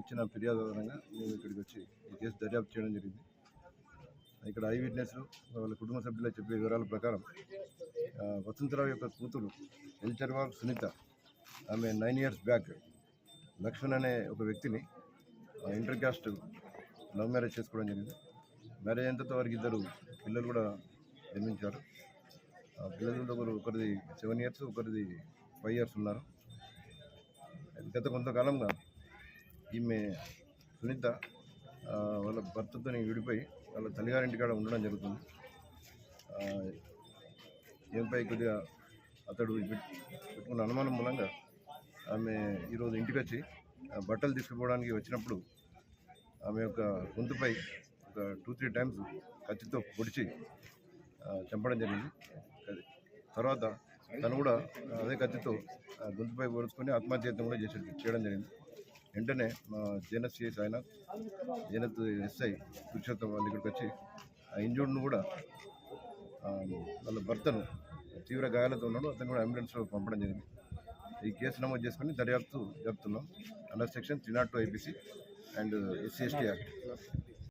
ఇచ్చిన ఫిర్యాదు ఆధారంగా మేము ఇక్కడికి వచ్చి ఈ కేసు దర్యాప్తు చేయడం జరిగింది. ఇక్కడ ఐ విట్నెస్లు వాళ్ళ కుటుంబ సభ్యులు చెప్పే వివరాల ప్రకారం వసంతరావు యొక్క కూతురు ఎల్చర్వాల్ సునీత ఆమె 9 years బ్యాక్ లక్ష్మణ్ అనే ఒక వ్యక్తిని ఇంటర్ క్యాస్ట్ లవ్ మ్యారేజ్ చేసుకోవడం జరిగింది. మ్యారేజ్ అయినంత వారికి 2 పిల్లలు కూడా జన్మించారు. పిల్లలు ఒకరిది 7 years, ఒకరిది 5 years ఉన్నారు. గత కొంతకాలంగా ఈమె సునీత వాళ్ళ భర్తతో విడిపోయి వాళ్ళ తల్లిగారింటికాడ ఉండడం జరుగుతుంది. ఈమెపై కొద్దిగా అతడు పెట్టుకున్న అనుమానం మూలంగా ఆమె ఈరోజు ఇంటికి వచ్చి బట్టలు తీసుకుపోవడానికి వచ్చినప్పుడు ఆమె యొక్క గొంతుపై ఒక 2-3 times కత్తితో పొడిచి చంపడం జరిగింది. తర్వాత తను కూడా అదే కత్తితో గొంతుపై పొడుచుకొని ఆత్మహత్యయత్నం కూడా చేయడం జరిగింది. వెంటనే మా JNS CI Sainath, JNS SI Purushottam వాళ్ళు ఇక్కడికి వచ్చి ఆ ఇంజూర్డ్ను కూడా వాళ్ళ భర్తను తీవ్ర గాయాలతో ఉన్నాడు, అతను కూడా అంబులెన్స్లో పంపడం జరిగింది. ఈ కేసు నమోదు చేసుకుని దర్యాప్తు జరుపుతున్నాం under section 302 IPC and SC/ST act.